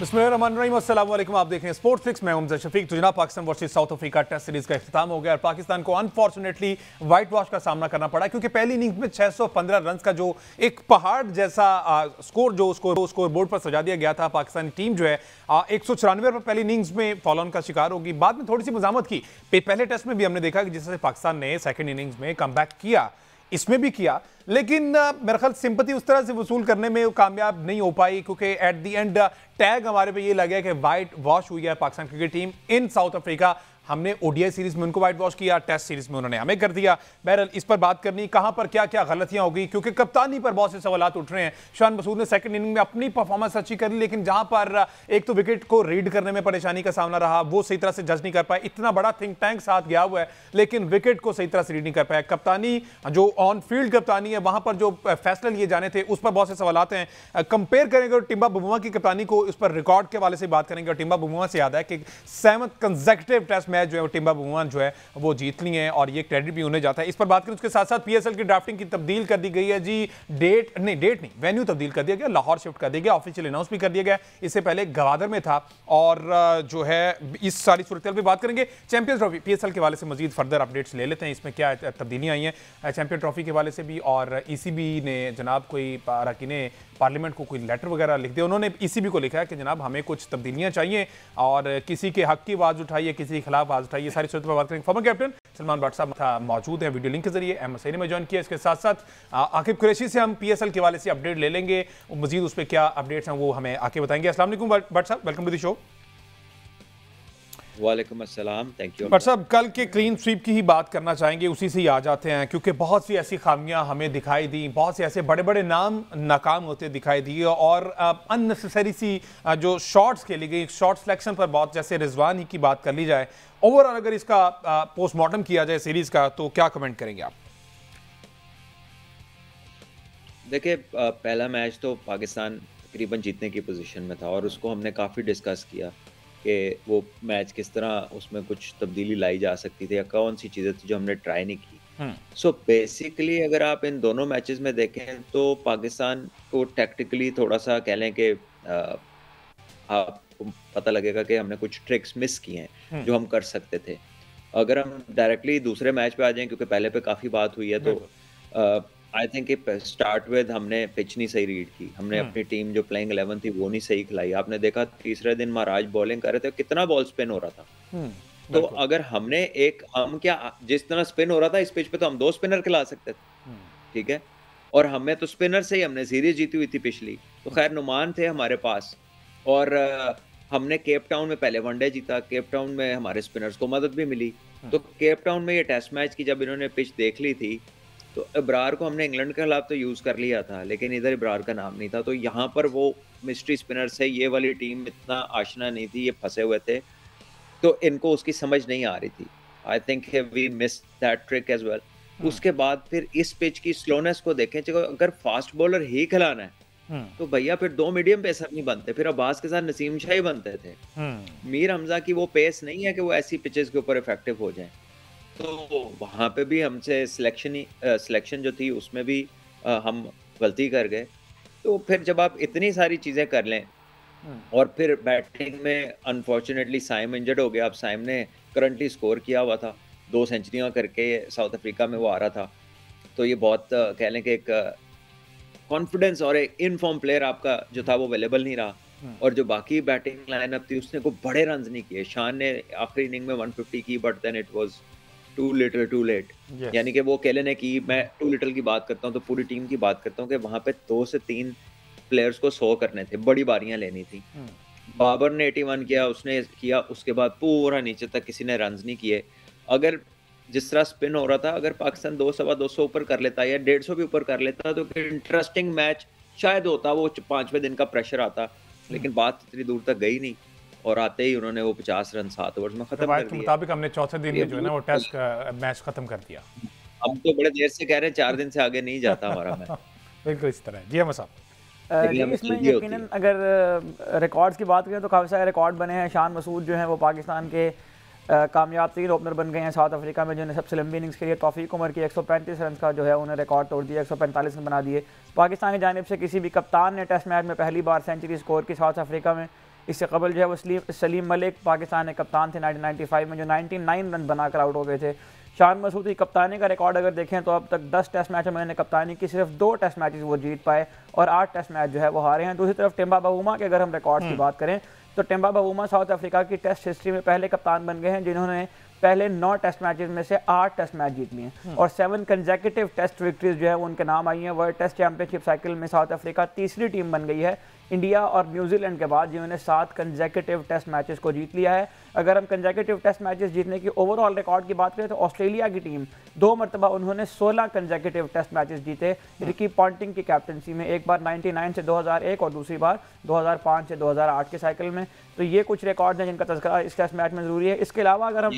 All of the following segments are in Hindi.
बिस्मिल्लाहिर्रहमानिर्रहीम, अस्सलाम वालेकुम। आप देख रहे हैं स्पोर्ट्स फिक्स, मैं उमर शफीक। तो जनाब, Pakistan versus South Africa test series का इख्तिताम हो गया और पाकिस्तान को अनफॉर्चुनेटली व्हाइट वॉश का सामना करना पड़ा, क्योंकि पहली इनिंग्स में 615 रन का जो एक पहाड़ जैसा स्कोर जो स्कोर बोर्ड पर सजा दिया गया था, पाकिस्तानी टीम जो है 194 पर पहली इनिंग्स में फॉलो ऑन का शिकार होगी। बाद में थोड़ी सी मजामत की, पहले टेस्ट में भी हमने देखा कि जिस तरह पाकिस्तान ने सेकेंड इनिंग्स में कमबैक किया, इसमें भी किया, लेकिन मेरा ख्याल सिंपैथी उस तरह से वसूल करने में कामयाब नहीं हो पाई, क्योंकि एट द एंड टैग हमारे पे ये लग गया कि व्हाइट वॉश हुई है पाकिस्तान क्रिकेट टीम इन साउथ अफ्रीका। हमने ओडीआई सीरीज में उनको व्हाइट वॉश किया, टेस्ट सीरीज में उन्होंने हमें कर दिया। बहरहाल इस पर बात करनी, कहां पर क्या क्या गलतियां होगी, क्योंकि कप्तानी पर बहुत से सवाल उठ रहे हैं। शान मसूद ने सेकंड इनिंग में अपनी परफॉर्मेंस अच्छी कर ली, लेकिन जहां पर एक तो विकेट को रीड करने में परेशानी का सामना रहा, वो सही तरह से जज नहीं कर पाए। इतना बड़ा थिंक टैंक साथ गया हुआ है, लेकिन विकेट को सही तरह से रीड नहीं कर पाया। कप्तानी जो ऑन फील्ड कप्तानी है, वहां पर जो फैसले लिए जाने थे, उस पर बहुत से सवाल हैं। कंपेयर करेंगे टिम्बा बुमरा की कप्तानी को, उस पर रिकॉर्ड के हवाले से बात करेंगे। और टिम्बा बुमरा से याद है कि 7th कंसेक्यूटिव टेस्ट मैच जो है टिम्बा बुमरा जो है वो जीत ली है, और ये क्रेडिट भी उन्हें जाता है। इस पर बात करें, उसके साथ साथ पीएसएल की ड्राफ्टिंग की तब्दील कर दी गई है जी। डेट नहीं, वेन्यू तब्दील कर दिया गया, लाहौर शिफ्ट कर दिया गया, ऑफिशियल अनाउंस भी कर दिया गया। इससे पहले गवादर में था। और जो है इस सारी सूरत पे बात करेंगे। चैंपियंस ट्रॉफी पीएसएल के हवाले से मजीद फर्दर अपडेट्स ले लेते हैं, इसमें क्या तब्दीलियां आई हैं चैंपियन ट्रॉफी के हवाले से भी। और ईसीबी ने जनाब कोई अरकान पार्लियामेंट को कोई लेटर वगैरह लिख दिया। उन्होंने ईसीबी को लिखा है कि जनाब हमें कुछ तब्दीलियां चाहिए, और किसी के हक की आवाज़ उठाइए, किसी के खिलाफ आवाज़ उठाइए। सारी सूरत पर बात करेंगे। फॉर्मर कैप्टन सलमान बट साहब मौजूद हैं वीडियो लिंक के जरिए, अहमद सईद में ज्वाइन किया। इसके साथ साथ आकिब कुरैशी से हम पीएसएल के हवाले से अपडेट ले लेंगे, मजीद उस पर क्या अपडेट्स हैं वो हमें आके बताएंगे। अस्सलाम वालेकुम बट साहब, वेलकम टू द शो। वालेकुम अस्सलाम, थैंक यू। बट साहब, कल के क्लीन स्वीप की ही बात करना चाहेंगे, उसी से ही आ जाते हैं, क्योंकि बहुत सी ऐसी खामियां हमें दिखाई दी, बहुत से ऐसे बड़े बड़े नाम नाकाम होते दिखाई दिए, और अननेसेसरी सी जो शॉट्स खेली गई, शॉट सिलेक्शन पर बहुत, जैसे रिजवान ही की बात कर ली जाए। ओवरऑल अगर इसका पोस्टमार्टम किया जाए सीरीज का, तो क्या कमेंट करेंगे आप? देखिए, पहला मैच तो पाकिस्तान तकरीबन जीतने की पोजीशन में था, और उसको हमने काफ़ी डिस्कस किया कि वो मैच किस तरह उसमें कुछ तब्दीली लाई जा सकती थी, या कौन सी चीज़ें थी जो हमने ट्राई नहीं की। सो बेसिकली अगर आप इन दोनों मैचेस में देखें तो पाकिस्तान को टैक्टिकली थोड़ा सा कह लें कि आपको पता लगेगा कि हमने कुछ ट्रिक्स मिस किए हैं जो हम कर सकते थे। अगर हम डायरेक्टली दूसरे मैच पे आ जाएं, क्योंकि पहले पे काफ़ी बात हुई है, तो आई थिंक स्टार्ट विद हमने पिच नहीं सही रीड की, हमने अपनी टीम जो प्लेइंग 11 थी वो नहीं सही खिलाई। आपने देखा तीसरे दिन महाराज बॉलिंग कर रहे थे, कितना बॉल स्पिन हो रहा था। तो अगर हमने हम क्या, जिस तरह स्पिन हो रहा था इस पिच पे, तो हम 2 स्पिनर खिला सकते थे, ठीक है। और हमें तो स्पिनर से ही हमने सीरीज जीती हुई थी पिछली, तो खैर नुमान थे हमारे पास। और हमने केप टाउन में पहले वनडे जीता, केप टाउन में हमारे स्पिनर्स को मदद भी मिली। तो केप टाउन में ये टेस्ट मैच की जब इन्होंने पिच देख ली थी, तो इब्रार को हमने इंग्लैंड के खिलाफ तो यूज़ कर लिया था, लेकिन इधर इब्रार का नाम नहीं था। तो यहाँ पर वो मिस्ट्री स्पिनर से ये वाली टीम इतना आशना नहीं थी, ये फंसे हुए थे, तो इनको उसकी समझ नहीं आ रही थी। I think we miss that trick as well. उसके बाद फिर इस पिच की स्लोनेस को देखें, अगर फास्ट बॉलर ही खिलाना है तो भैया फिर 2 मीडियम पेसर नहीं बनते, फिर अब्बास के साथ नसीम शाह ही बनते थे। मीर हमजा की वो पेस नहीं है कि वो ऐसी पिचेस के ऊपर इफेक्टिव हो जाए। तो वहाँ पे भी हमसे सिलेक्शन जो थी उसमें भी हम गलती कर गए। तो फिर जब आप इतनी सारी चीज़ें कर लें, और फिर बैटिंग में अनफॉर्चुनेटली साइम इंजर्ड हो गया। अब साइम ने करंटली स्कोर किया हुआ था, 2 सेंचुरियाँ करके साउथ अफ्रीका में वो आ रहा था। तो ये बहुत कह लें कि एक कॉन्फिडेंस और एक इनफॉर्म प्लेयर आपका जो था वो अवेलेबल नहीं रहा। और जो बाकी बैटिंग लाइनअप थी उसने को बड़े रन नहीं किए। शान ने आखिरी इनिंग में 150 की, but then it was too little too late. यानी कि वो केलन ने की, मैं टू लिटिल की बात करता हूँ तो पूरी टीम की बात करता हूँ कि वहां पे 2 से 3 प्लेयर्स को 100 करने थे, बड़ी बारियां लेनी थी। बाबर ने 81 किया, उसने किया, उसके बाद पूरा नीचे तक किसी ने रन नहीं किए। अगर जिस तरह स्पिन हो रहा था, अगर पाकिस्तान 200 ऊपर कर लेता या 150 भी ऊपर कर लेता तो इंटरेस्टिंग मैच शायद होता, वो 5वें दिन का प्रेशर आता। लेकिन बात इतनी दूर तक गई नहीं, और आते ही उन्होंने वो 50 रन 7 ओवर्स में खत्म कर दिए। के मुताबिक हमने चौथे दिन में जो है ना वो टेस्ट का मैच खत्म कर दिया। हम तो बड़े देर से कह रहे हैं 4 दिन से आगे नहीं जाता हमारा मैच। बिल्कुल इस तरह। जी अहमद साहब, इसमें यकीनन अगर रिकॉर्ड्स की बात करें तो काफ़ी सारे रिकॉर्ड बने हैं। शान मसूद जो हैं वो पाकिस्तान के कामयाब तरीन ओपनर बन गए हैं साउथ अफ्रीका में, जिन्होंने सबसे लंबी इनिंग्स के लिए तौफीक उमर की 135 रन का जो है उन्हें रिकॉर्ड तोड़ दिया, 145 रन बना दिए। पाकिस्तान की जानिब से किसी भी कप्तान ने टेस्ट मैच में पहली बार सेंचुरी स्कोर की साउथ अफ्रीका में। इससे कबल जो है वो सलीम मलिक पाकिस्तान के कप्तान थे 1995 में, जो 99 रन बनाकर आउट हो गए थे। शान मसूद की कप्तानी का रिकॉर्ड अगर देखें तो अब तक 10 टेस्ट मैच में मैंने कप्तानी की, सिर्फ 2 टेस्ट मैचेस वो जीत पाए और 8 टेस्ट मैच जो है वो हारे हैं। दूसरी तरफ टिम्बा बावूमा के अगर हम रिकॉर्ड की बात करें तो टिम्बा बावूमा साउथ अफ्रीका की टेस्ट हिस्ट्री में पहले कप्तान बन गए हैं जिन्होंने पहले 9 टेस्ट मैचेस में से 8 टेस्ट मैच जीत लिए हैं और 7 कंसेक्यूटिव टेस्ट विक्ट्रीज जो है वो उनके नाम आई हैं। वर्ल्ड टेस्ट चैंपियनशिप साइकिल में साउथ अफ्रीका तीसरी टीम बन गई है इंडिया और न्यूजीलैंड के बाद जिन्होंने 7 कंसेक्यूटिव टेस्ट मैचेस को जीत लिया है। अगर हम कंसेक्यूटिव टेस्ट मैचेस जीतने की ओवरऑल रिकॉर्ड की बात करें तो ऑस्ट्रेलिया की टीम 2 मरतबा उन्होंने 16 कंसेक्यूटिव टेस्ट मैचेस जीते रिकी पॉन्टिंग की कैप्टनसी में, एक बार 99 से 2001 और दूसरी बार 2005 से 2008 के साइकिल में। तो ये कुछ रिकॉर्ड हैं जिनका तज़किरा इस टेस्ट मैच में ज़रूरी है। इसके अलावा अगर हम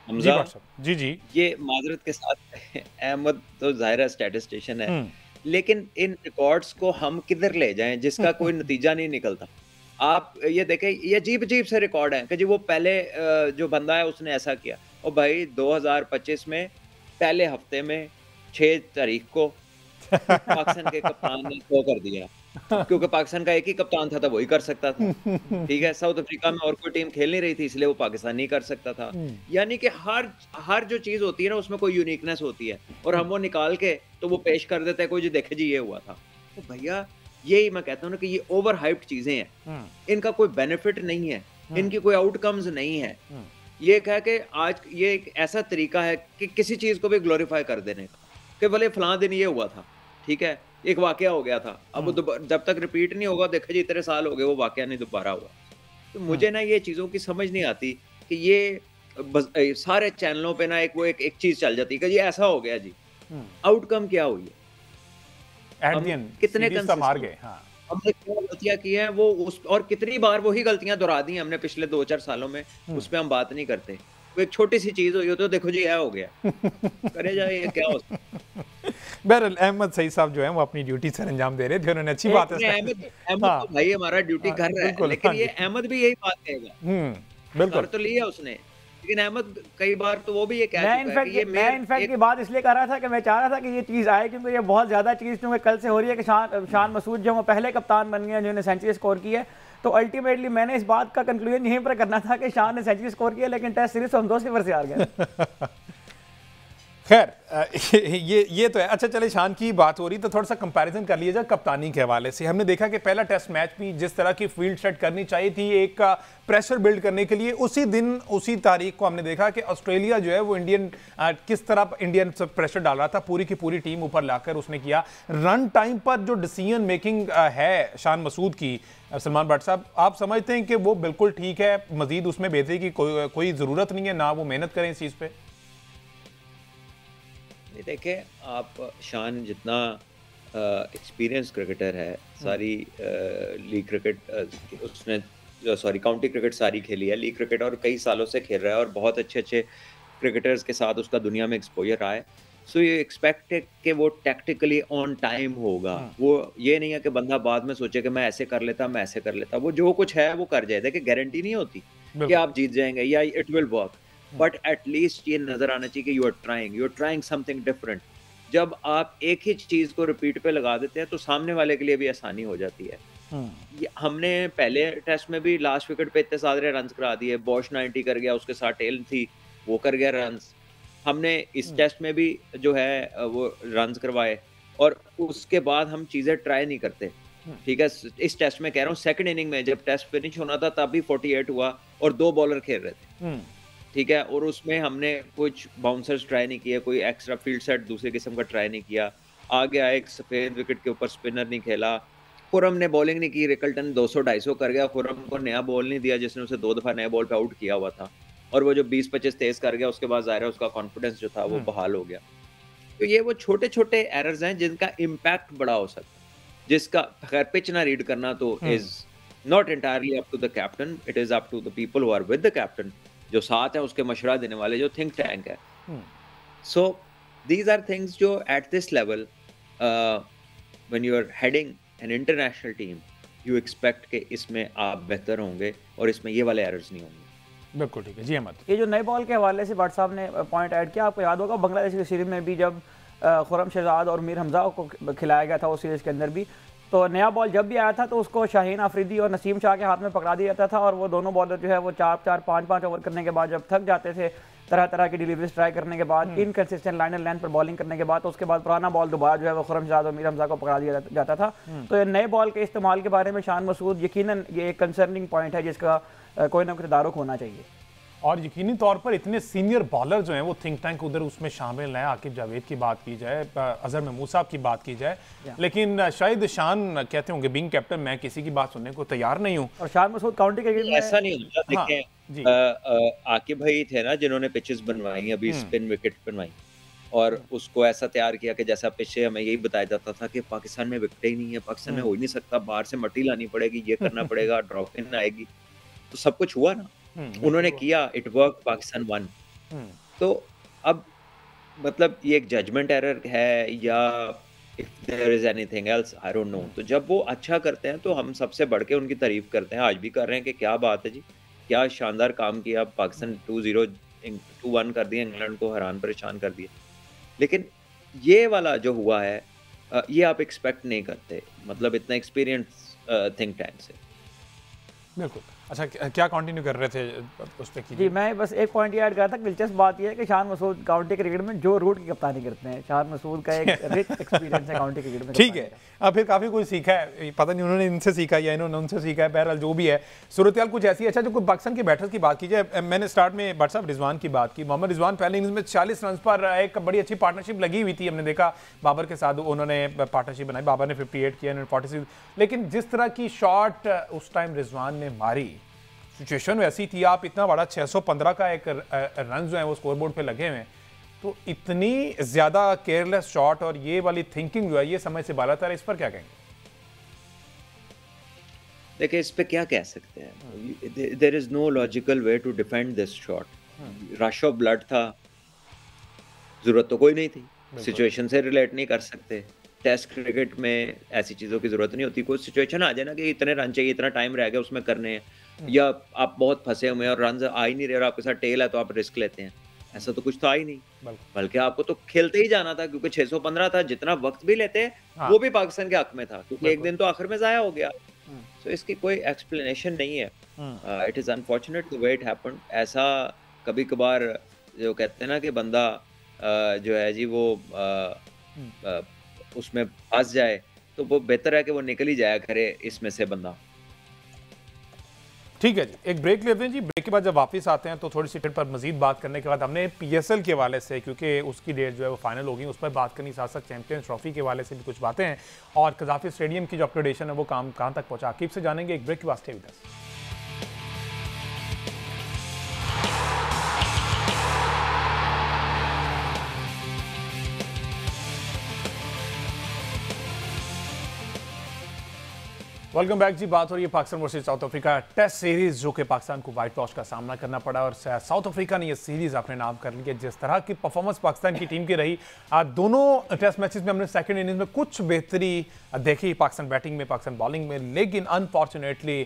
जी ये माजरत के साथ अहमद तो ज़ाहिर स्टैटिस्टिशियन है, लेकिन इन रिकॉर्ड्स को हम किधर ले जाएं जिसका कोई नतीजा नहीं निकलता। आप ये देखें, ये अजीब अजीब से रिकॉर्ड हैं कि जी वो पहले जो बंदा है उसने ऐसा किया, और भाई 2025 में पहले हफ्ते में 6 तारीख को पाकिस्तान के कप्तान ने शो कर दिया, क्योंकि पाकिस्तान का एक ही कप्तान था तो वही कर सकता था। ठीक है, साउथ अफ्रीका में और कोई टीम खेल नहीं रही थी इसलिए वो पाकिस्तान नहीं कर सकता था। यानी कि हर जो चीज होती है ना उसमें कोई यूनिकनेस होती है और हम वो निकाल के तो वो पेश कर देते हैं, कोई जो देखे जी ये हुआ था। तो भैया यही मैं कहता हूँ ना कि ये ओवर हाइप्ड चीजें हैं, इनका कोई बेनिफिट नहीं है, इनकी कोई आउटकम्स नहीं है। ये कह के आज ये एक ऐसा तरीका है कि किसी चीज को भी ग्लोरीफाई कर देने का कि भले फलां दिन ये हुआ था, ठीक है, एक वाकया हो गया था, अब जब तक रिपीट नहीं होगा, देखो जी इतने साल हो गए वो वाकया नहीं दोबारा हुआ। तो मुझे ना ये चीज़ों की समझ नहीं आती कि ये सारे चैनलों पे ना एक चीज़ चल जाती है कि ये ऐसा हो गया जी, आउटकम क्या हुई है, कितने मार गए, हमने क्या गलतियां की हैं वो उस, और कितनी बार वही गलतियां दोहरा दी हमने पिछले 2-4 सालों में, उस पर हम बात नहीं करते। वो एक छोटी सी चीज हुई हो तो देखो जी यह हो गया, करे जाए ये क्या हो सकता। बहरहाल अहमद सही साहब जो है वो अपनी ड्यूटी सर अंजाम दे रहे थे, उन्होंने अच्छी बात है। अहमद तो भाई हमारा ड्यूटी कर रहा है, लेकिन ये अहमद भी यही बात कहेगा, बिल्कुल तो लिया उसने, लेकिन अहमद कई बार तो वो भी ये कह चुका है कि ये मैं इनफैक्ट की बात इसलिए कर रहा था कि मैं चाह रहा था कि ये चीज आए, क्योंकि ये बहुत ज्यादा चीज क्योंकि कल से हो रही है कि शान मसूद जो वो पहले कप्तान बन गए हैं जिन्होंने सेंचुरी स्कोर की है। तो अल्टीमेटली मैंने इस बात का कंक्लूजन यहीं पर करना था कि शान ने सेंचुरी स्कोर किया, लेकिन टेस्ट सीरीज हम 2-0 से हार गए। खैर ये तो है। अच्छा चले, शान की बात हो रही तो थोड़ा सा कंपैरिजन कर लिया जाए कप्तानी के हवाले से। हमने देखा कि पहला टेस्ट मैच भी जिस तरह की फील्ड सेट करनी चाहिए थी एक प्रेशर बिल्ड करने के लिए, उसी दिन उसी तारीख को हमने देखा कि ऑस्ट्रेलिया जो है वो किस तरह इंडियन प्रेशर डाल रहा था, पूरी की पूरी टीम ऊपर लाकर उसने किया। रन टाइम पर जो डिसीजन मेकिंग है शान मसूद की, सलमान भट्ट साहब आप समझते हैं कि वो बिल्कुल ठीक है, मजीद उसमें बेहतरी की कोई ज़रूरत नहीं है, ना वो मेहनत करें इस चीज़ पे? देखें, आप शान जितना एक्सपीरियंस क्रिकेटर है, सारी लीग क्रिकेट उसने काउंटी क्रिकेट सारी खेली है, लीग क्रिकेट और कई सालों से खेल रहा है और बहुत अच्छे अच्छे क्रिकेटर्स के साथ उसका दुनिया में एक्सपोजर रहा है। सो ये एक्सपेक्ट है कि वो टैक्टिकली ऑन टाइम होगा। वो ये नहीं है कि बंदा बाद में सोचे कि मैं ऐसे कर लेता, मैं ऐसे कर लेता। वो जो कुछ है वो कर जाए। देखिए गारंटी नहीं होती कि आप जीत जाएंगे या it will work, but at least ये नजर आना चाहिए कि you are trying something different. जब आप एक ही चीज को रिपीट पे लगा देते हैं तो सामने वाले के लिए भी आसानी हो जाती है। हमने पहले टेस्ट में भी लास्ट विकेट पे इतने सारे रन करा दिए, बॉश 90 कर गया, उसके साथ टेल थी वो कर गया रन। हमने इस टेस्ट में भी जो है वो रन करवाए और उसके बाद हम चीजें ट्राई नहीं करते। ठीक है, इस टेस्ट में कह रहा हूँ सेकंड इनिंग में जब टेस्ट फिनिश होना था तब भी 48 हुआ और 2 बॉलर खेल रहे थे। ठीक है, और उसमें हमने कुछ बाउंसर्स ट्राई नहीं किया, कोई एक्स्ट्रा फील्ड सेट दूसरे किस्म का ट्राई नहीं किया। आगे आए एक सफेद विकेट के ऊपर स्पिनर नहीं खेला, खुरम ने बॉलिंग नहीं की, रिकल्टन 200-250 कर गया, खुरम को नया बॉल नहीं दिया जिसने उसे 2 दफा नए बॉल पे आउट किया हुआ था, और वो जो 20-25 तेज कर गया उसके बाद जाहिर है उसका कॉन्फिडेंस जो था वो बहाल हो गया। तो ये वो छोटे छोटे एरर्स हैं जिनका इम्पैक्ट बड़ा हो सकता है, जिसका खैर पिच ना रीड करना तो is not entirely up to the captain, it is up to the people who are with the captain, जो साथ है उसके मशवरा देने वाले जो थिंक टैंक है। सो दीज आर थिंग्स जो at this level when you are heading an international team you expect कि इसमें आप बेहतर होंगे और इसमें ये वाले एरर्स नहीं होंगे। बिल्कुल ठीक है जी अहमद। ये जो नए बॉल के हवाले से भट्ट साहब ने पॉइंट ऐड किया, आपको याद होगा बांग्लादेश की सीरीज में भी जब खुरम शहजाद और मीर हमजा को खिलाया गया था उस सीरीज के अंदर भी, तो नया बॉल जब भी आया था तो उसको शाहीन अफरीदी और नसीम शाह के हाथ में पकड़ा दिया जाता था, और वो दोनों बॉलर जो है वो 4-4, 5-5 ओवर करने के बाद जब थक जाते थे, तरह तरह की डिलीवरीज ट्राई करने के बाद, इनकंसिस्टेंट लाइन एंड लेंथ पर बॉलिंग करने के बाद, तो उसके बाद पुराना बॉल दोबारा जो है वो खुर्रमशाद और मीर हमजा को पकड़ा दिया जाता था। तो ये नए बॉल के इस्तेमाल के बारे में शान मसूद यकीनन ये एक कंसर्निंग पॉइंट है जिसका कोई ना कोई तदारुक होना चाहिए। और यकीनी तौर पर इतने सीनियर बॉलर जो हैं वो थिंक टैंक उधर उसमें शामिल हैं। आकिब जावेद की बात की जाए, अजहर महमूद साहब की बात की जाए, लेकिन शायद शान कहते होंगे बीइंग कैप्टन मैं किसी की बात सुनने को तैयार नहीं हूं। और शान मसूद काउंटी क्रिकेट में ऐसा नहीं होता। देखें, आकिब भाई थे ना जिन्होंने पिचेस बनवाई, अभी स्पिन विकेट बनवाई, और उसको ऐसा तैयार किया कि जैसा पिछले हमें यही बताया जाता था कि पाकिस्तान में विकेट ही नहीं है, पाकिस्तान में हो ही नहीं सकता, बाहर से मट्टी लानी पड़ेगी, ये करना पड़ेगा, ड्रॉप इन आएगी। तो सब कुछ हुआ ना, उन्होंने किया, इट वर्क, पाकिस्तान वन। तो अब मतलब ये एक जजमेंट एरर है या if there is anything else, I don't know. तो जब वो अच्छा करते हैं तो हम सबसे बढ़ के उनकी तारीफ करते हैं, आज भी कर रहे हैं कि क्या बात है जी, क्या शानदार काम किया, पाकिस्तान 2-1 कर दिया, इंग्लैंड को हैरान परेशान कर दिया। लेकिन ये वाला जो हुआ है ये आप एक्सपेक्ट नहीं करते, मतलब इतना एक्सपीरियंस थिंक टैंक से। बिल्कुल। अच्छा, क्या कंटिन्यू कर रहे थे उस पे? जी, मैं बस एक पॉइंट ये ऐड कर रहा था। दिलचस्प बात यह है कि शान मसूद काउंटी क्रिकेट में जो रूट की कप्तानी करते हैं, शान मसूद का एक रिच एक्सपीरियंस है काउंटी क्रिकेट में। ठीक है, अब फिर काफ़ी कुछ सीखा है, पता नहीं उन्होंने इनसे सीखा या इन्होंने उनसे सीखा है, बहरहाल जो भी है सूरत कुछ ऐसी है। अच्छा, जो पाकिस्तान के बैटर्स की बात की जाए, मैंने स्टार्ट में भट्ट साहब रिजवान की बात की। मोहम्मद रिजवान पहले इनिंग्स में 40 रन पर एक बड़ी अच्छी पार्टनरशिप लगी हुई थी, हमने देखा बाबर के साथ उन्होंने पार्टनरशिप बनाई, बाबर ने 58 किया, इन्होंने 46, लेकिन जिस तरह की शॉट उस टाइम रिजवान ने मारी, सिचुएशन वैसी थी, आप इतना बड़ा 615 का एक रन जो है वो स्कोरबोर्ड पे लगे हुए हैं, तो इतनी ज्यादा केयरलेस शॉट और ये वाली थिंकिंग जो है ये समझ से बालातर है, इस पर क्या कहेंगे? देखिए, इस पे क्या कह सकते हैं, there is no logical way to defend this shot. Rush of blood था, जरूरत तो कोई नहीं थी, सिचुएशन से रिलेट नहीं कर सकते। टेस्ट क्रिकेट में ऐसी चीज़ों की ज़रूरत नहीं होती। कोई सिचुएशन आ जाए ना कि इतने रन चाहिए, इतना टाइम रह गया उसमें करने हैं, या आप बहुत फंसे हुए हैं और रन आ ही नहीं रहे और आपके साथ टेल है तो आप रिस्क लेते हैं, ऐसा तो कुछ था ही नहीं। बल्कि आपको तो खेलते ही जाना था, क्योंकि 615 था, जितना वक्त भी लेते वो भी पाकिस्तान के हक में था, क्योंकि एक दिन तो आखिर में ज़ाया हो गया। तो इसकी कोई एक्सप्लेनेशन नहीं है। It is unfortunate the way it happened. ऐसा कभी कभार जो कहते हैं ना कि बंदा जो है जी वो उसमें फंस जाए, तो वो बेहतर है कि वो निकल ही जाया करे इसमें से बंदा। ठीक है जी, एक ब्रेक लेते हैं जी। ब्रेक के बाद जब वापस आते हैं तो थोड़ी सी पर मजीद बात करने के बाद हमने PSL के हवाले से, क्योंकि उसकी डेट जो है वो फाइनल होगी, उस पर बात करनी, साथ साथ चैंपियंस ट्रॉफी के हवाले से भी कुछ बातें हैं, और कज़ाफी स्टेडियम की जो अपग्रेडेशन है वो काम कहाँ तक पहुँचा, आकिब से जानेंगे। एक ब्रेक के वास्ते भी दस। Welcome back ji. बात हो रही है Pakistan versus South Africa test series, जो कि पाकिस्तान को व्हाइट वॉश का सामना करना पड़ा, और साउथ अफ्रीका ने ये सीरीज अपने नाम कर ली है। जिस तरह की परफॉर्मेंस पाकिस्तान की टीम की रही, दोनों टेस्ट मैचेस में हमने सेकंड इनिंग्स में कुछ बेहतरी देखी, पाकिस्तान बैटिंग में, पाकिस्तान बॉलिंग में, लेकिन अनफॉर्चुनेटली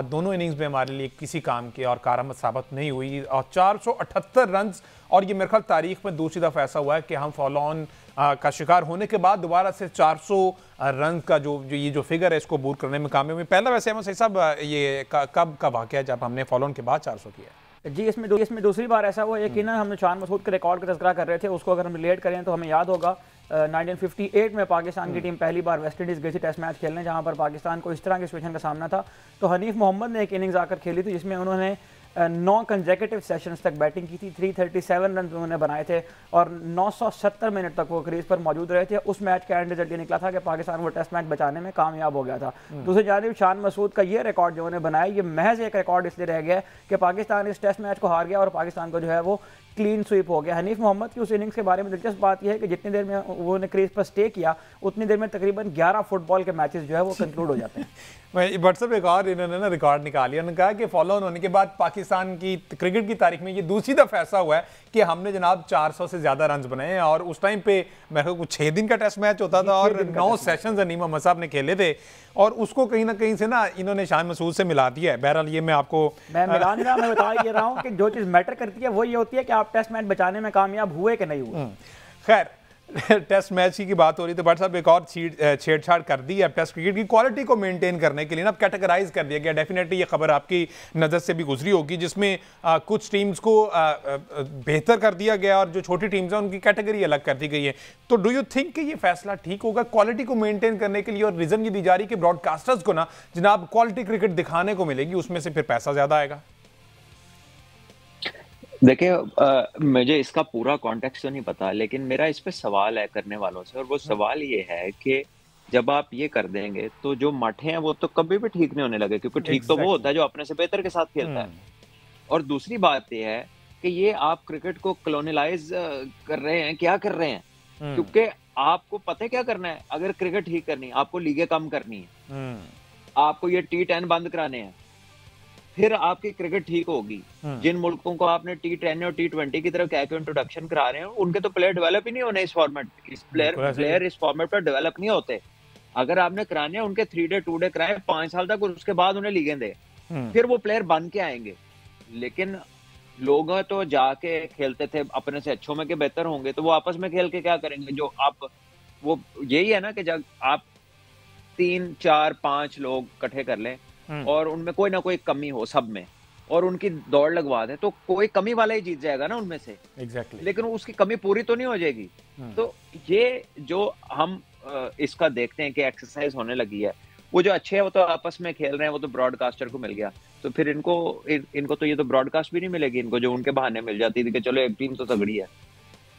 दोनों इनिंग्स में हमारे लिए किसी काम की और कारआमद साबित नहीं हुई, और 478 रन, और ये मेरे ख्याल तारीख में दूसरी दफ़ा ऐसा हुआ है कि हम फॉलो ऑन का शिकार होने के बाद दोबारा से 400 रन का जो ये जो फिगर है इसको अबूर करने में कामयाब हुई। पहला वैसे अहमद सईद साहब ये कब का वाक़या जब हमने फॉलो ऑन के बाद 400 किया? जी, इसमें दूसरी बार ऐसा हुआ। यकीनन हमने शान मसूद के रिकॉर्ड का तज़किरा कर रहे थे, उसको अगर हम रिलेट करें तो हमें याद होगा 1958 में पाकिस्तान की टीम पहली बार वेस्ट इंडीज़ गई थी टेस्ट मैच खेलने, जहां पर पाकिस्तान को इस तरह की सिचुएशन का सामना था। तो हनीफ मोहम्मद ने एक इनिंग्स आकर खेली थी जिसमें उन्होंने 9 कंसेक्यूटिव सेशंस तक बैटिंग की थी, 337 रन उन्होंने बनाए थे, और 970 मिनट तक वो क्रीज पर मौजूद रहे थे। उस मैच का एंड रिजल्ट ये निकला था कि पाकिस्तान वो टेस्ट मैच बचाने में कामयाब हो गया था। दूसरी जानिब शान मसूद का ये रिकॉर्ड जो उन्होंने बनाया, ये महज एक रिकॉर्ड इसलिए रह गया कि पाकिस्तान इस टेस्ट मैच को हार गया और पाकिस्तान को जो है वो क्लीन स्वीप हो गया। हनीफ मोहम्मद की उस इनिंग्स के बारे में दिलचस्प बात यह है कि जितनी देर में उन्होंने क्रीज पर स्टे किया, उतनी देर में तकरीबन 11 फुटबॉल के मैचेस जो है वो कंक्लूड हो जाते हैं। व्हाट्सएप एक और इन्होंने ना रिकॉर्ड निकाल लिया, उन्होंने कहा कि फॉलो ऑन होने के बाद पाकिस्तान की क्रिकेट की तारीख में ये दूसरी दफा ऐसा हुआ है कि हमने जनाब 400 से ज्यादा रन बनाए हैं, और उस टाइम पे मेरे को 6 दिन का टेस्ट मैच होता था और 9 सेशंस अनीम अहमद साहब ने खेले थे, और उसको कहीं ना कहीं से ना इन्होंने शान मसूद से मिला दिया है। बहरहाल ये मैं मिला नहीं रहा, मैं बता ये रहा हूँ कि जो चीज़ मैटर करती है वो ये होती है कि आप टेस्ट मैच बचाने में कामयाब हुए कि नहीं हुए। खैर, टेस्ट मैच की बात हो रही, तो भट्ट साहब एक और छेड़छाड़ कर दी है टेस्ट क्रिकेट की क्वालिटी को मेंटेन करने के लिए ना, कैटेगराइज कर दिया गया। डेफिनेटली ये खबर आपकी नज़र से भी गुजरी होगी, जिसमें कुछ टीम्स को बेहतर कर दिया गया और जो छोटी टीम्स हैं उनकी कैटेगरी अलग कर दी गई है। तो डू यू थिंक कि ये फैसला ठीक होगा क्वालिटी को मेंटेन करने के लिए? और रीजन ये दी जा रही है कि ब्रॉडकास्टर्स को ना जनाब क्वालिटी क्रिकेट दिखाने को मिलेगी, उसमें से फिर पैसा ज्यादा आएगा। देखिए, मुझे इसका पूरा कॉन्टेक्स्ट तो नहीं पता, लेकिन मेरा इस पे सवाल है करने वालों से, और वो सवाल ये है कि जब आप ये कर देंगे तो जो मठे हैं वो तो कभी भी ठीक नहीं होने लगे, क्योंकि ठीक तो वो होता है जो अपने से बेहतर के साथ खेलता है। और दूसरी बात ये है कि ये आप क्रिकेट को कॉलोनियलाइज कर रहे हैं, क्या कर रहे हैं, क्योंकि आपको पता है क्या करना है। अगर क्रिकेट ठीक करनी है, आपको लीगें कम करनी है, आपको ये T10 बंद कराने हैं, फिर आपकी क्रिकेट ठीक होगी। जिन मुल्कों को आपने T10 और T20 की तरफ कह के इंट्रोडक्शन करा रहे हैं, उनके तो प्लेयर डेवलप ही नहीं होने इस फॉर्मेट, प्लेयर इस फॉर्मेट पर डेवलप नहीं होते। अगर आपने कराने हैं उनके 3 डे 2 डे कराए 5 साल तक, और उसके बाद उन्हें लीगें दे, फिर वो प्लेयर बन के आएंगे। लेकिन लोग तो जाके खेलते थे अपने से अच्छों में के बेहतर होंगे, तो वो आपस में खेल के क्या करेंगे? जो आप वो यही है ना कि जब आप 3 4 5 लोग इकट्ठे कर लें और उनमें कोई ना कोई कमी हो सब में, और उनकी दौड़ लगवा दे, तो कोई कमी वाला ही जीत जाएगा ना उनमें से। Exactly. लेकिन उसकी कमी पूरी तो नहीं हो जाएगी। तो ये जो हम इसका देखते हैं कि एक्सरसाइज होने लगी है, वो जो अच्छे हैं वो तो आपस में खेल रहे हैं, वो तो ब्रॉडकास्टर को मिल गया, तो फिर इनको तो ये तो ब्रॉडकास्ट भी नहीं मिलेगी, इनको जो उनके बहाने मिल जाती थी कि चलो एक टीम तो तगड़ी है।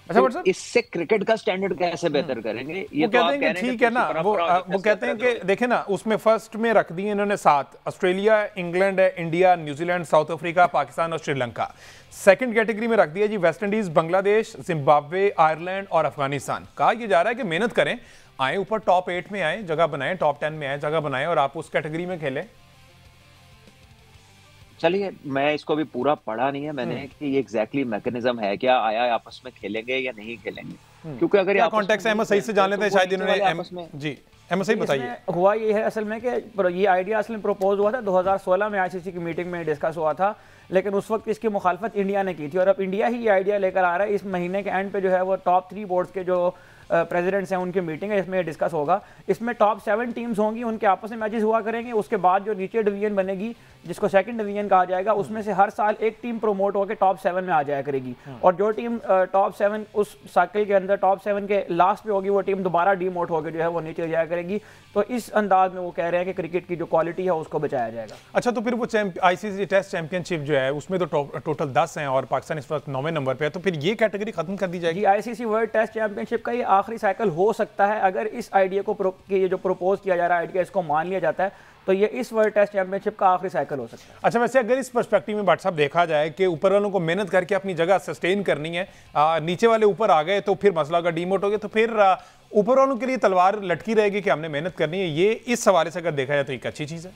अच्छा, तो इससे क्रिकेट का स्टैंडर्ड कैसे बेहतर करेंगे? ये तो आप कह रहे हैं ठीक है ना, वो कहते हैं कि देखे ना, उसमें फर्स्ट में रख दिए इन्होंने 7, Australia, England, India, New Zealand, South Africa, Pakistan और श्रीलंका। सेकंड कैटेगरी में रख दिया जी West Indies, Bangladesh, Zimbabwe, Ireland और अफगानिस्तान। कहा यह जा रहा है कि मेहनत करें, आए ऊपर टॉप 8 में आए, जगह बनाएं, टॉप 10 में आए, जगह बनाएं, और आप उस कैटेगरी में खेलें। चलिए, मैं इसको भी पूरा पढ़ा नहीं है मैंने कि ये एग्जैक्टली मैकेनिज्म है क्या, आया आपस में खेलेंगे या नहीं खेलेंगे, क्योंकि अगर ये कॉन्टेक्स्ट है सही से जान लेते हैं, शायद इन्होंने जी सही बताइए। हुआ ये है असल में कि ये आइडिया असल में प्रपोज हुआ था 2016 में, आईसीसी की मीटिंग में डिस्कस हुआ था, लेकिन उस वक्त इसकी मुखालफत इंडिया ने की थी, और अब इंडिया ही ये आइडिया लेकर आ रहा है। इस महीने के एंड पे जो है वो टॉप 3 बोर्ड्स के जो प्रेसिडेंट्स हैं उनकी मीटिंग है, इसमें डिस्कस होगा। इसमें टॉप 7 टीम्स होंगी, उनके आपस में मैचेस हुआ करेंगे। उसके बाद जो नीचे डिवीजन बनेगी, जिसको सेकंड डिवीजन कहा जाएगा, उसमें से हर साल एक टीम प्रोमोट होकर टॉप 7 में आ जाया करेगी, और जो टीम टॉप 7 उस साइकिल के अंदर टॉप 7 के लास्ट पे होगी, वो टीम दोबारा डीमोट होकर जो है वो नीचे जाया करेगी। तो इस अंदाज में वो कह रहे हैं कि क्रिकेट की जो क्वालिटी है उसको बचाया जाएगा। अच्छा, तो फिर वो आईसीसी टेस्ट चैंपियनशिप जो है उसमें तो टोटल 10 हैं और पाकिस्तान इस वक्त 9वें नंबर पे है, तो फिर ये कैटेगरी खत्म कर दी जाएगी? आईसीसी वर्ल्ड टेस्ट चैंपियनशिप का ये आखिरी साइकिल हो सकता है, अगर इस आइडिया को ये जो प्रपोज किया जा रहा है आइडिया, इसको मान लिया जाता है, तो ये इस वर्ल्ड टेस्ट चैंपियनशिप का आखिरी साइकिल हो सकता है। अच्छा, वैसे अगर इस पर्सपेक्टिव में भट्ट साहब देखा जाए कि ऊपर वालों को मेहनत करके अपनी जगह सस्टेन करनी है, नीचे वाले ऊपर आ गए तो फिर मसला अगर डीमोट हो गया तो फिर ऊपर वालों के लिए तलवार लटकी रहेगी कि हमने मेहनत करनी है, ये इस हवाले से अगर देखा जाए तो एक अच्छी चीज है।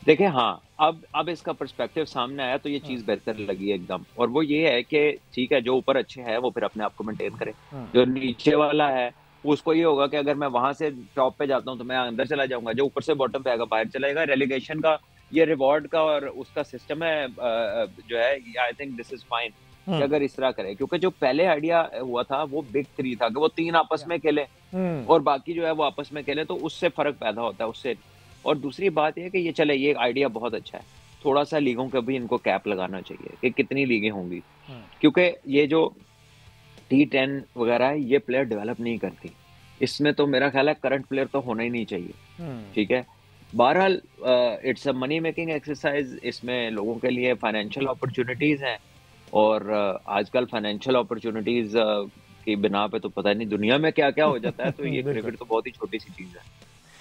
देखिए, हाँ, अब इसका पर्सपेक्टिव सामने आया तो ये चीज बेहतर लगी एकदम, और वो ये है कि ठीक है, जो ऊपर अच्छे हैं वो फिर अपने आप को मेंटेन करे, जो नीचे वाला है उसको ये होगा कि अगर मैं वहां से टॉप पे जाता हूँ तो मैं अंदर चला जाऊंगा, जो ऊपर से बॉटम पे आएगा बाहर चला जाएगा। रेलीगेशन का ये रिवॉर्ड का और उसका सिस्टम है जो है, I think this is fine कि अगर इस तरह करे, क्योंकि जो पहले आइडिया हुआ था वो बिग 3 था कि वो 3 आपस में खेले और बाकी जो है वो आपस में खेले, तो उससे फर्क पैदा होता है उससे। और दूसरी बात ये कि ये चले, ये आइडिया बहुत अच्छा है, थोड़ा सा लीगों के भी इनको कैप लगाना चाहिए कि कितनी लीगें होंगी, क्योंकि ये जो T10 वगैरह है ये प्लेयर डेवलप नहीं करती, इसमें तो मेरा ख्याल है करंट प्लेयर तो होना ही नहीं चाहिए। ठीक है, बहरहाल it's a money making exercise, इसमें लोगों के लिए फाइनेंशियल अपॉर्चुनिटीज हैं, और आजकल फाइनेंशियल अपॉर्चुनिटीज की बिना पे तो पता नहीं दुनिया में क्या क्या हो जाता है, तो ये क्रिकेट तो बहुत ही छोटी सी चीज है।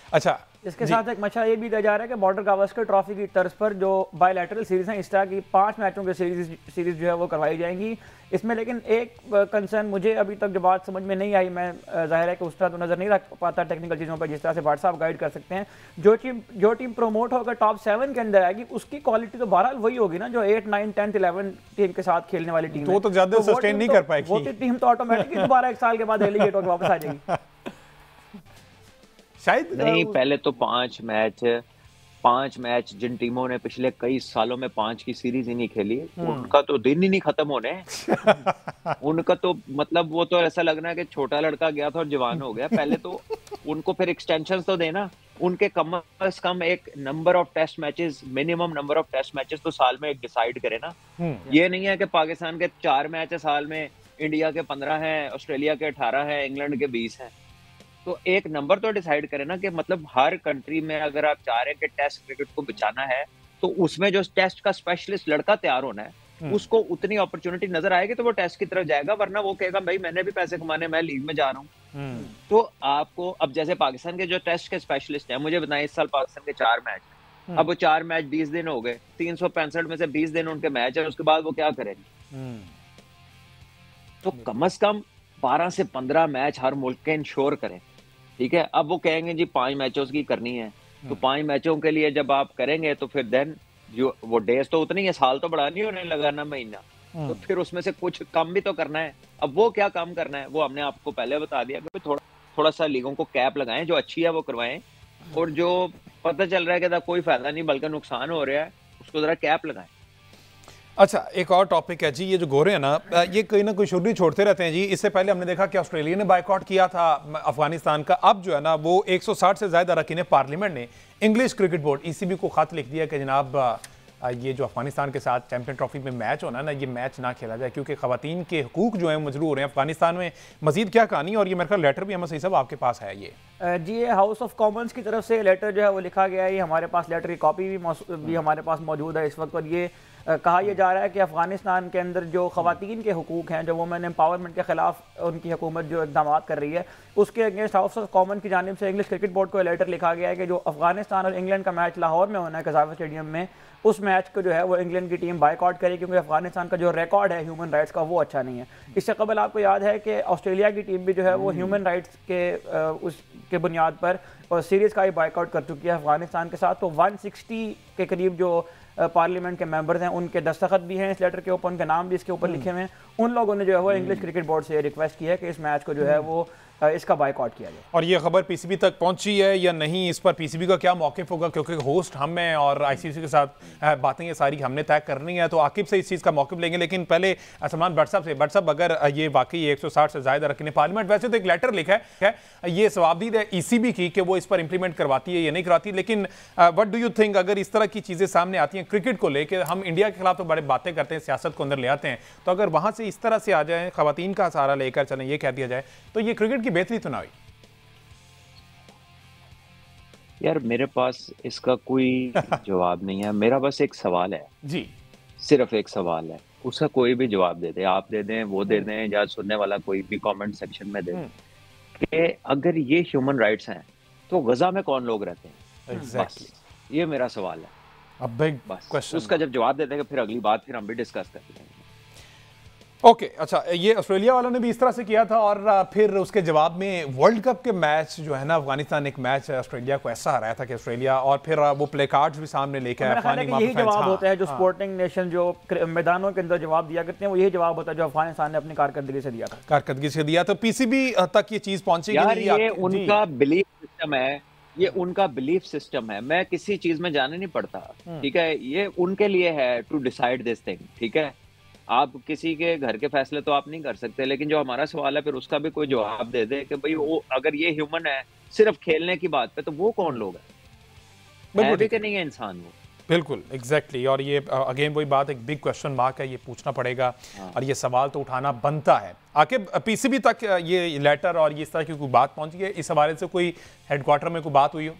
अच्छा, इसके साथ एक मशा ये भी दिया जा रहा है कि बॉर्डर गावस्कर ट्रॉफी की तर्ज पर जो बायलैटरल सीरीज हैं, इस तरह की 5 मैचों की सीरीज जो है वो करवाई जाएंगी। इसमें लेकिन एक कंसर्न मुझे अभी तक जो बात समझ में नहीं आई, मैं जाहिर है कि उस तरह तो नजर नहीं रख पाता टेक्निकल चीज़ों पर जिस तरह से भाट साहब गाइड कर सकते हैं। जो टीम प्रमोट होकर टॉप 7 के अंदर आएगी उसकी क्वालिटी तो बहरहाल वही होगी ना जो 8, 9, 10, 11 टीम के साथ खेलने वाली टीम, तो ज्यादा सस्टेन नहीं कर पाएगी। वो टीम तो ऑटोमेटिकली दोबारा 1 साल के बाद डेलीगेट होकर वापस आ जाएगी। शायद नहीं, पहले तो 5 मैच 5 मैच जिन टीमों ने पिछले कई सालों में 5 की सीरीज ही नहीं खेली, उनका तो दिन ही नहीं खत्म होने हैं। उनका तो मतलब वो तो ऐसा लग रहा है कि छोटा लड़का गया था और जवान हो गया। पहले तो उनको फिर एक्सटेंशन तो देना, उनके कम से कम एक number of test matches, minimum number of test matches तो साल में एक डिसाइड करे ना। ये नहीं है कि पाकिस्तान के 4 मैच है साल में, इंडिया के 15 हैं, ऑस्ट्रेलिया के 18 हैं, इंग्लैंड के 20 हैं। तो एक नंबर तो डिसाइड करें ना कि मतलब हर कंट्री में अगर आप चाह रहे हैं कि टेस्ट क्रिकेट को बचाना है, तो उसमें जो टेस्ट का स्पेशलिस्ट लड़का तैयार होना है, उसको उतनी अपॉर्चुनिटी नजर आएगी तो वो टेस्ट की तरफ जाएगा, वरना वो कहेगा भाई मैंने भी पैसे कमाने, मैं लीग में जा रहा हूँ। तो आपको अब जैसे पाकिस्तान के जो टेस्ट के स्पेशलिस्ट हैं, मुझे बताएं इस साल पाकिस्तान के 4 मैच, अब वो 4 मैच 20 दिन हो गए, 365 में से 20 दिन उनके मैच है, उसके बाद वो क्या करेंगे? तो कम से कम 12 से 15 मैच हर मुल्क के इंश्योर करें, ठीक है। अब वो कहेंगे जी 5 मैचों की करनी है, तो 5 मैचों के लिए जब आप करेंगे तो फिर देन जो वो डेज तो उतनी है, साल तो बड़ा नहीं होने लगा ना महीना, तो फिर उसमें से कुछ कम भी तो करना है। अब वो क्या काम करना है, वो हमने आपको पहले बता दिया कि थोड़ा सा लीगों को कैप लगाएं, जो अच्छी है वो करवाएं, और जो पता चल रहा है कि कोई फायदा नहीं बल्कि नुकसान हो रहा है, उसको जरा कैप लगाएं। अच्छा, एक और टॉपिक है जी, ये जो गोरे हैं ना, ये कहीं ना कोई शुरू छोड़ते रहते हैं जी। इससे पहले हमने देखा कि ऑस्ट्रेलिया ने बायकॉट किया था अफगानिस्तान का। अब जो है ना वो 160 से ज्यादा अरकान पार्लियामेंट ने इंग्लिश क्रिकेट बोर्ड ईसीबी को खत लिख दिया कि जनाब ये जो अफगानिस्तान के साथ चैंपियन ट्रॉफी में मैच होना ना, ये मैच ना खेला जाए, क्योंकि खवातीन के हुकूक जो है मजरूह हो रहे हैं अफगानिस्तान में। मजीद क्या कहानी, और ये मेरे ख्याल लेटर भी सही साहब आपके पास है ये जी, ये हाउस ऑफ कॉमन्स की तरफ से लेटर जो है वो लिखा गया है। ये हमारे पास लेटर की कॉपी भी हमारे पास मौजूद है इस वक्त। और ये कहा यह जा रहा है कि अफगानिस्तान के अंदर जो खवातीन के हुकूक हैं, जो वुमेन एम्पावरमेंट के खिलाफ उनकी हुकूमत जो इकदाम कर रही है, उसके अगेंस्ट हाउस ऑफ कॉमन की जानिब से इंग्लिश क्रिकेट बोर्ड को लेटर लिखा गया है कि जो अफगानिस्तान और इंग्लैंड का मैच लाहौर में होना है कज़ाफ स्टेडियम में, उस मैच को जो है वो इंग्लैंड की टीम बायकॉट करे, क्योंकि अफगानिस्तान का जो रिकॉर्ड है ह्यूमन राइट्स का वो अच्छा नहीं है। इससे कबल आपको याद है कि ऑस्ट्रेलिया की टीम भी जो है वो ह्यूमन राइट्स के उसके बुनियाद पर और सीरीज़ का ही बायकॉट कर चुकी है अफगानिस्तान के साथ। तो 160 के करीब जो पार्लियामेंट के मेंबर्स हैं, उनके दस्तखत भी हैं इस लेटर के ऊपर, उनके नाम भी इसके ऊपर लिखे हुए हैं। उन लोगों ने जो है वो इंग्लिश क्रिकेट बोर्ड से रिक्वेस्ट की है कि इस मैच को जो है वो इसका बायकॉट किया जाए। और ये खबर पीसीबी तक पहुंची है या नहीं, इस पर पीसीबी का क्या मौक़िफ़ होगा, क्योंकि होस्ट हम हैं और आईसीसी के साथ बातें ये सारी हमने तय करनी है, तो आकिब से इस चीज़ का मौक़िफ़ लेंगे। लेकिन पहले सलमान भट्ट साहब से, भट्ट साहब अगर ये वाकई 160 से ज़्यादा अरकान पार्लियामेंट, वैसे तो एक लेटर लिखा है, ये सवाबदीद है ईसीबी की कि वो इस पर इंप्लीमेंट करवाती है या नहीं करवाती, लेकिन व्हाट डू यू थिंक, अगर इस तरह की चीज़ें सामने आती हैं क्रिकेट को लेकर, हम इंडिया के खिलाफ तो बड़े बातें करते हैं, सियासत को अंदर ले आते हैं, तो अगर वहाँ से इस तरह से आ जाए, खवातीन का सहारा लेकर चलें, ये कह दिया जाए, तो ये क्रिकेट की बेहतरी तो ना हुई? यार मेरे पास इसका कोई जवाब नहीं है, मेरा बस एक सवाल है जी, सिर्फ एक सवाल है, उसका कोई भी जवाब दे दे, आप दे दें, वो दे दें, या सुनने वाला कोई भी कमेंट सेक्शन में दे दें कि अगर ये ह्यूमन राइट्स हैं तो गजा में कौन लोग रहते हैं? Exactly. बस ये मेरा सवाल है। अब बिग बस क्वेश्चन, उसका जब जवाब दे देंगे फिर अगली बात फिर हम भी डिस्कस करते हैं। ओके, अच्छा, ये ऑस्ट्रेलिया वालों ने भी इस तरह से किया था, और फिर उसके जवाब में वर्ल्ड कप के मैच जो है ना, अफगानिस्तान एक मैच ऑस्ट्रेलिया को ऐसा हराया था कि ऑस्ट्रेलिया, और फिर वो प्ले कार्ड्स भी सामने लेके आया। यही जवाब होता है जो स्पोर्टिंग नेशन जो मैदानों के अंदर जवाब दिया करते हैं, वो यही जवाब होता है जो अफगानिस्तान ने अपनी कारकर्दगी से दिया था। तो पीसीबी तक ये चीज पहुंचेगी। यार ये उनका बिलीफ सिस्टम है, ये उनका बिलीफ सिस्टम है, मैं किसी चीज में जाने नहीं पड़ता, ठीक है, ये उनके लिए है टू डिसाइड दिस थिंग, ठीक है। आप किसी के घर के फैसले तो आप नहीं कर सकते, लेकिन जो हमारा सवाल है फिर उसका भी कोई जवाब दे दे कि भाई वो अगर ये ह्यूमन है सिर्फ खेलने की बात पे, तो वो कौन लोग है भी कि नहीं है इंसान वो? बिल्कुल एग्जैक्टली, और ये अगेन वही बात, एक बिग क्वेश्चन मार्क है, ये पूछना पड़ेगा और ये सवाल तो उठाना बनता है। आखिर पीसीबी तक ये लेटर और ये इस तरह की कोई बात पहुंची है, इस हवाले से कोई हेडक्वार्टर में कोई बात हुई हो?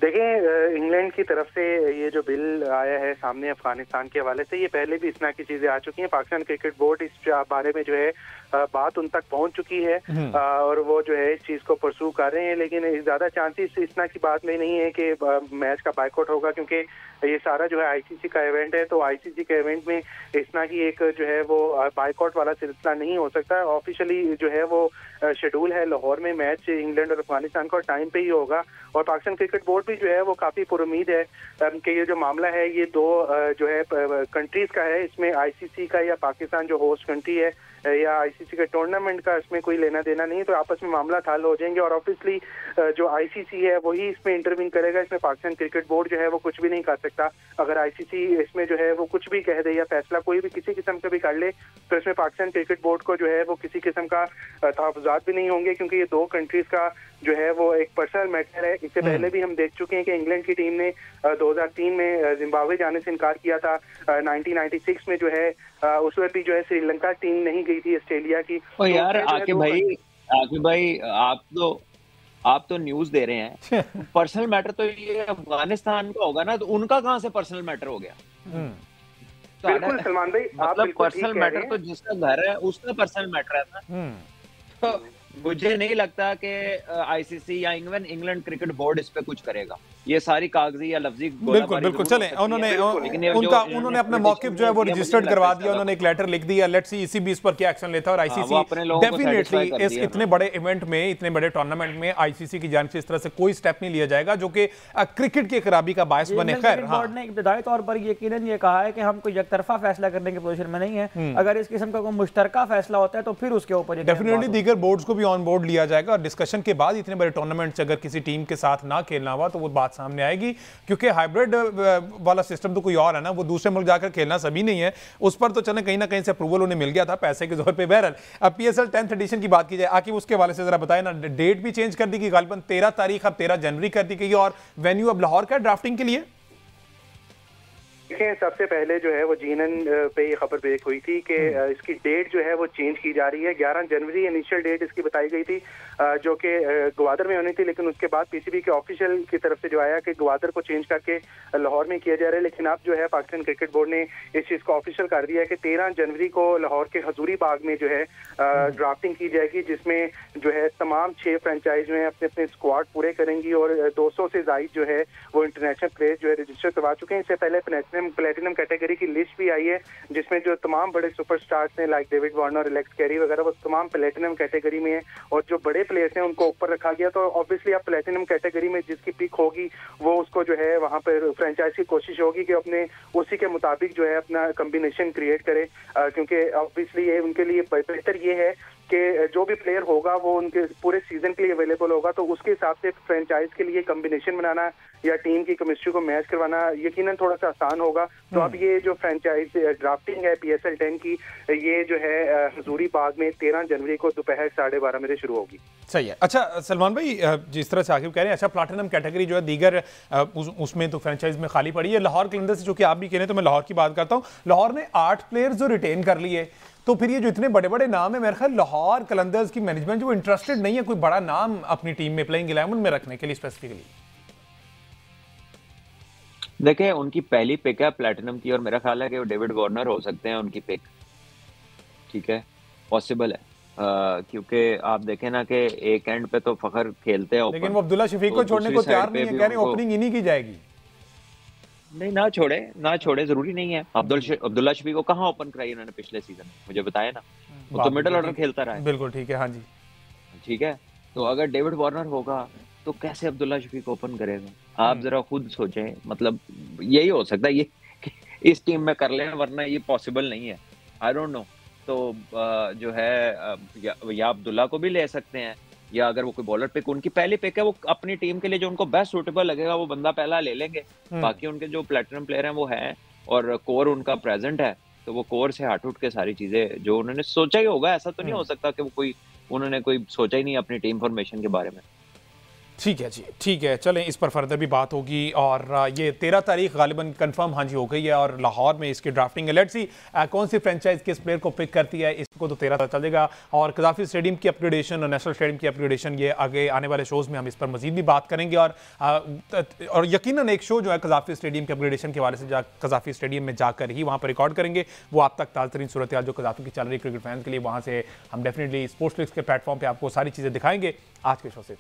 देखें, इंग्लैंड की तरफ से ये जो बिल आया है सामने अफगानिस्तान के हवाले से, ये पहले भी इस तरह की चीजें आ चुकी हैं। पाकिस्तान क्रिकेट बोर्ड इस बारे में जो है बात उन तक पहुंच चुकी है और वो जो है इस चीज को परसू कर रहे हैं, लेकिन ज्यादा चांसेस इस तरह की बात में नहीं है कि मैच का बायकॉट होगा, क्योंकि ये सारा जो है आईसीसी का इवेंट है। तो आईसीसी के इवेंट में इस तरह की एक जो है वो बायकॉट वाला सिलसिला नहीं हो सकता। ऑफिशियली जो है वो शेड्यूल है लाहौर में मैच इंग्लैंड और अफगानिस्तान का, टाइम पे ही होगा। और पाकिस्तान क्रिकेट बोर्ड भी जो है वो काफी पुरुमीद है कि ये जो मामला है ये दो जो है कंट्रीज का है, इसमें आईसीसी का या पाकिस्तान जो होस्ट कंट्री है या आईसीसी के टूर्नामेंट का इसमें कोई लेना देना नहीं है, तो आपस में मामला हल हो जाएंगे और ऑब्वियसली जो आईसीसी है वही इसमें इंटरवीन करेगा। इसमें पाकिस्तान क्रिकेट बोर्ड जो है वो कुछ भी नहीं कर सकता। अगर आईसीसी इसमें जो है वो कुछ भी कह दे या फैसला कोई भी किसी किस्म का भी कर ले, तो इसमें पाकिस्तान क्रिकेट बोर्ड को जो है वो किसी किस्म का तहफ़्फ़ुज़ात भी नहीं होंगे, क्योंकि ये दो कंट्रीज का जो है वो एक पर्सनल मैटर है। इससे पहले भी हम देख चुके हैं कि इंग्लैंड की टीम ने 2003 में जिम्बाब्वे जाने से इनकार किया था। 1996 में जो है उस वक्त भी जो है श्रीलंका टीम नहीं गई थी ऑस्ट्रेलिया की। तो यार आकिब भाई आप तो न्यूज दे रहे हैं पर्सनल मैटर तो ये अफगानिस्तान का होगा ना, तो उनका कहाँ से पर्सनल मैटर हो गया? तो बिल्कुल सलमान भाई, मतलब पर्सनल मैटर तो जिसका घर है उसका पर्सनल मैटर है ना। तो मुझे नहीं लगता कि आईसीसी या इंग्लैंड क्रिकेट बोर्ड इस पे कुछ करेगा। ये सारी कागजी या लफ्जी बिल्कुल चले उन्होंने अपना मौकिफ जो है वो रजिस्टर्ड करवा दिया, उन्होंने एक लेटर लिख दिया। लेट्स सी इसी बीस पर क्या एक्शन लेता है। और आईसीसी डेफिनेटली इस इतने बड़े इवेंट में, इतने बड़े टूर्नामेंट में आईसीसी की जानिब से इस तरह से कोई स्टेप नहीं लिया जाएगा जो कि क्रिकेट की खराबी का बायस बने। खैर बोर्ड ने इब्तिदाई तौर पर यकीनन ये कहा है कि हम कोई एकतरफा फैसला करने की पोजीशन में नहीं है। अगर इस किस्म का कोई मुश्तरका फैसला होता है तो फिर उसके ऊपर डेफिनेटली दीगर बोर्ड्स को भी ऑन बोर्ड लिया जाएगा और डिस्कशन के बाद इतने बड़े टूर्नामेंट से अगर किसी टीम के साथ ना खेलना हुआ तो वो बात सामने आएगी, क्योंकि हाइब्रिड वाला सिस्टम तो कोई और है ना, वो दूसरे मुल्क जाकर खेलना सभी नहीं है। उस पर तो चले कहीं ना कहीं से अप्रूवल उन्हें मिल गया था पैसे के जोर पे। बहरहाल अब पीएसएल 10th एडिशन की बात की जाए, आकिब उसके वाले से जरा बताएं ना, डेट भी चेंज कर दी गई, गालिबन 13 तारीख अब 13 जनवरी कर दी गई और वेन्यू अब लाहौर का ड्राफ्टिंग के लिए। देखें, सबसे पहले जो है वो जीनन पे ये खबर ब्रेक हुई थी कि इसकी डेट जो है वो चेंज की जा रही है। 11 जनवरी इनिशियल डेट इसकी बताई गई थी जो कि ग्वादर में होनी थी, लेकिन उसके बाद पीसीबी के ऑफिशियल की तरफ से जो आया कि ग्वादर को चेंज करके लाहौर में किया जा रहा है। लेकिन अब जो है पाकिस्तान क्रिकेट बोर्ड ने इस चीज़ को ऑफिशियल कर दिया है कि 13 जनवरी को लाहौर के हजूरी बाग में जो है ड्राफ्टिंग की जाएगी, जिसमें जो है तमाम 6 फ्रेंचाइज में अपने अपने स्क्वाड पूरे करेंगी और 200 से जायद जो है वो इंटरनेशनल प्लेयर जो है रजिस्टर करवा चुके हैं। इससे पहले प्लेटिनम कैटेगरी की लिस्ट भी आई है, जिसमें जो तमाम बड़े सुपरस्टार्स हैं like David Warner, Alex Carey वगैरह, वो तमाम प्लेटिनम कैटेगरी में है और जो बड़े प्लेयर्स हैं उनको ऊपर रखा गया। तो ऑब्वियसली अब प्लेटिनम कैटेगरी में जिसकी पिक होगी वो उसको जो है वहां पर फ्रेंचाइज की कोशिश होगी कि अपने उसी के मुताबिक जो है अपना कॉम्बिनेशन क्रिएट करे, क्योंकि ऑब्वियसली ये उनके लिए बेहतर ये है कि जो भी प्लेयर होगा वो उनके पूरे सीजन के लिए अवेलेबल होगा, तो उसके हिसाब से फ्रेंचाइज के लिए कॉम्बिनेशन बनाना या टीम की केमिस्ट्री को मैच करवाना यकीनन थोड़ा सा आसान होगा। तो अब ये जो फ्रेंचाइज ड्राफ्टिंग है PSL 10 की, ये जो है हजूरी बाग में 13 जनवरी को दोपहर 12:30 बजे शुरू होगी। सही है। अच्छा सलमान भाई, जिस तरह से आकिब कह रहे हैं, अच्छा प्लैटिनम कैटेगरी जो है दीगर उसमें तो फ्रेंचाइज में खाली पड़ी है। लाहौर कलंदर्स जो कि आप भी कह रहे हैं, तो मैं लाहौर की बात करता हूँ। लाहौर ने 8 प्लेयर्स जो रिटेन कर लिए, तो फिर ये जो इतने बड़े बड़े नाम है, मेरे ख्याल लाहौर कलंदर्स की मैनेजमेंट जो इंटरेस्टेड नहीं है कोई बड़ा नाम अपनी टीम में प्लेइंग 11 में रखने के लिए स्पेसिफिकली। देखिए, उनकी पहली पिक है प्लैटिनम की और मेरा ख्याल है कि वो डेविड वार्नर हो सकते हैं उनकी पिक। ठीक है, पॉसिबल है, क्योंकि आप देखें ना कि एक एंड पे तो फखर खेलते हैं, लेकिन वो अब्दुल्ला शफीक को छोड़ने को तैयार नहीं है, कह रहे हैं ओपनिंग इन्हीं की जाएगी। नहीं, ना छोड़े जरूरी नहीं है। अब्दुल्ला शफीक को कहाँ ओपन कराई उन्होंने पिछले सीजन, मुझे बताया ना, वो तो मिडिल ऑर्डर खेलता रहा है। बिल्कुल ठीक है, हाँ जी ठीक है। तो अगर डेविड वार्नर होगा तो कैसे अब्दुल्ला शफीक ओपन करेगा? आप जरा खुद सोचें, मतलब यही हो सकता है ये इस टीम में कर लें, वरना ये पॉसिबल नहीं है। आई डोंट नो। तो जो है या अब्दुल्ला को भी ले सकते हैं, या अगर वो कोई बॉलर पिक, उनकी पहली पिक है, वो अपनी टीम के लिए जो उनको बेस्ट सूटेबल लगेगा वो बंदा पहला ले लेंगे। बाकी उनके जो प्लेटिनम प्लेयर हैं वो हैं और कोर उनका प्रेजेंट है, तो वो कोर से हट उठ के सारी चीजें जो उन्होंने सोचा ही होगा, ऐसा तो नहीं हो सकता कि वो उन्होंने कोई सोचा ही नहीं अपनी टीम फॉर्मेशन के बारे में। ठीक है जी, ठीक है, चलें इस पर फर्दर भी बात होगी। और ये 13 तारीख गालिबन कंफर्म हाँ जी हो गई है और लाहौर में इसकी ड्राफ्टिंग है। लेट्स सी कौन सी फ्रेंचाइज किस प्लेयर को पिक करती है, इसको तो 13 तक चलेगा। और कज़ाफ़ी स्टेडियम की अपग्रेडेशन और नेशनल स्टेडियम की अपग्रेडेशन, ये आगे आने वाले शोज़ में हम इस पर मजीद भी बात करेंगे। और यकीनन एक शो जो है कज़ाफ़ी स्टेडियम के अपग्रेडेशन के हवाले से कज़ाफ़ी स्टेडियम में जाकर ही वहाँ पर रिकॉर्ड करेंगे, वो आप तक ताज़ा तरीन सूरत हाल जो कज़ाफ़ी की चल रही क्रिकेट फैंस के लिए, वहाँ से हम डेफिनेटली स्पोर्ट्स फ्लिक्स के प्लेटफॉर्म पर आपको सारी चीज़ें दिखाएंगे। आज के शो से